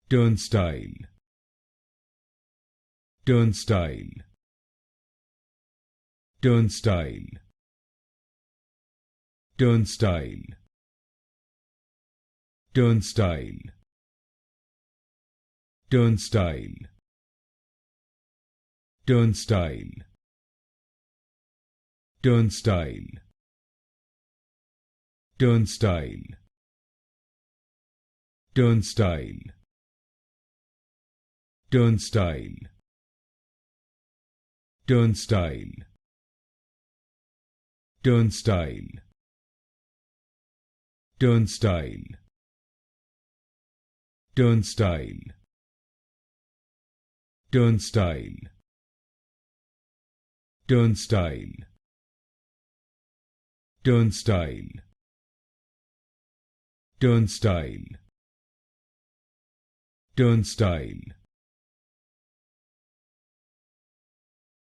Turnstile, turnstile, turnstile, turnstile, turnstile, turnstile, turnstile, turnstile, turnstile, turnstile, turnstile, turnstile, turnstile, turnstile, turnstile, turnstile, turnstile, turnstile, turnstile, turnstile,